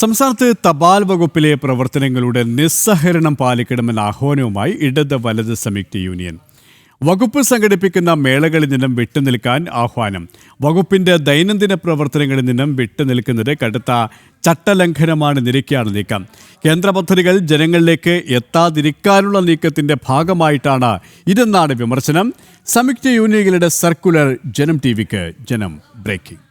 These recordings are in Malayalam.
സംസ്ഥാനത്ത് തപാൽ വകുപ്പിലെ പ്രവർത്തനങ്ങളുടെ നിസ്സഹകരണം പാലിക്കണമെന്ന ആഹ്വാനവുമായി ഇടത് വലത് സംയുക്ത യൂണിയൻ. വകുപ്പ് സംഘടിപ്പിക്കുന്ന മേളകളിൽ നിന്നും വിട്ടുനിൽക്കാൻ ആഹ്വാനം. വകുപ്പിന്റെ ദൈനംദിന പ്രവർത്തനങ്ങളിൽ നിന്നും വിട്ടുനിൽക്കുന്നത് കടുത്ത ചട്ടലംഘനമാണ് നിരക്കിയാണ് നീക്കം. കേന്ദ്ര പദ്ധതികൾ ജനങ്ങളിലേക്ക് എത്താതിരിക്കാനുള്ള നീക്കത്തിന്റെ ഭാഗമായിട്ടാണ് ഇതെന്നാണ് വിമർശനം. സംയുക്ത യൂണിയനുകളുടെ സർക്കുലർ ജനം ടിവിക്ക് ജനം ബ്രേക്കിംഗ്.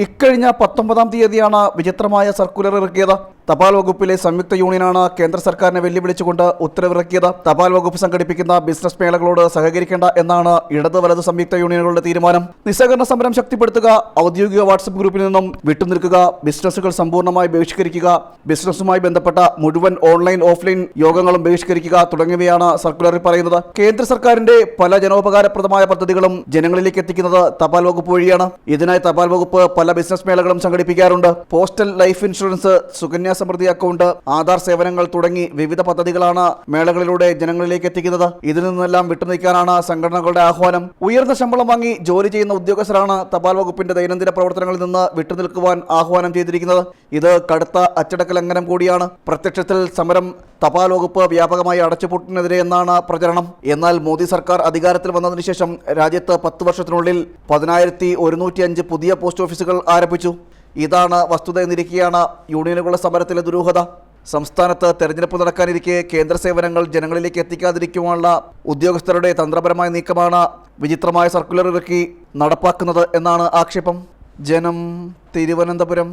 ഇക്കഴിഞ്ഞ 19-ാം തീയതിയാണ് വിചിത്രമായ സർക്കുലർ ഇറക്കിയത്. തപാൽ വകുപ്പിലെ സംയുക്ത യൂണിയനാണ് കേന്ദ്ര സർക്കാരിനെ വെല്ലുവിളിച്ചുകൊണ്ട് ഉത്തരവിറക്കിയത്. തപാൽ വകുപ്പ് സംഘടിപ്പിക്കുന്ന ബിസിനസ് മേളകളോട് സഹകരിക്കേണ്ട എന്നാണ് ഇടത് വലത് സംയുക്ത യൂണിയനുകളുടെ തീരുമാനം. നിസ്സഹകരണ സമരം ശക്തിപ്പെടുത്തുക, ഔദ്യോഗിക വാട്സപ്പ് ഗ്രൂപ്പിൽ നിന്നും വിട്ടുനിൽക്കുക, ബിസിനസ്സുകൾ സമ്പൂർണ്ണമായി ബഹിഷ്കരിക്കുക, ബിസിനസ്സുമായി ബന്ധപ്പെട്ട മുഴുവൻ ഓൺലൈൻ ഓഫ്ലൈൻ യോഗങ്ങളും ബഹിഷ്കരിക്കുക തുടങ്ങിയവയാണ് സർക്കുലറിൽ പറയുന്നത്. കേന്ദ്ര സർക്കാരിന്റെ പല ജനോപകാരപ്രദമായ പദ്ധതികളും ജനങ്ങളിലേക്ക് എത്തിക്കുന്നത് തപാൽ വകുപ്പ് വഴിയാണ്. ഇതിനായി തപാൽ വകുപ്പ് പല ബിസിനസ് മേളകളും സംഘടിപ്പിക്കാറുണ്ട്. Postal life insurance, Sukanya Samriddhi account, Aadhaar സേവനങ്ങൾ തുടങ്ങി വിവിധ പദ്ധതികളാണ് മേളകളിലൂടെ ജനങ്ങളിലേക്ക് എത്തിക്കുന്നത്. ഇതിൽ നിന്നെല്ലാം വിട്ടുനിൽക്കാനാണ് സംഘടനകളുടെ ആഹ്വാനം. ഉയർന്ന ശമ്പളം വാങ്ങി ജോലി ചെയ്യുന്ന ഉദ്യോഗസ്ഥരാണ് തപാൽ വകുപ്പിന്റെ ദൈനംദിന പ്രവർത്തനങ്ങളിൽ നിന്ന് വിട്ടുനിൽക്കുവാൻ ആഹ്വാനം ചെയ്തിരിക്കുന്നത്. ഇത് കടുത്ത അച്ചടക്ക ലംഘനം കൂടിയാണ്. പ്രത്യക്ഷത്തിൽ സമരം തപാൽ വകുപ്പ് വ്യാപകമായി അടച്ചുപൂട്ടിനെതിരെ എന്നാണ് പ്രചരണം. എന്നാൽ മോദി സർക്കാർ അധികാരത്തിൽ വന്നതിനു ശേഷം രാജ്യത്ത് 10 വർഷത്തിനുള്ളിൽ 10,105 പുതിയ പോസ്റ്റ് ഓഫീസുകൾ ആരംഭിച്ചു. ഇതാണ് വസ്തുത എന്നിരിക്കെയാണ് യൂണിയനുകളുടെ സമരത്തിലെ ദുരൂഹത. സംസ്ഥാനത്ത് തെരഞ്ഞെടുപ്പ് നടക്കാനിരിക്കെ കേന്ദ്ര സേവനങ്ങൾ ജനങ്ങളിലേക്ക് എത്തിക്കാതിരിക്കുവാനുള്ള ഉദ്യോഗസ്ഥരുടെ തന്ത്രപരമായ നീക്കമാണ് വിചിത്രമായ സർക്കുലർ ഇറക്കി നടപ്പാക്കുന്നത് എന്നാണ് ആക്ഷേപം. ജനം, തിരുവനന്തപുരം.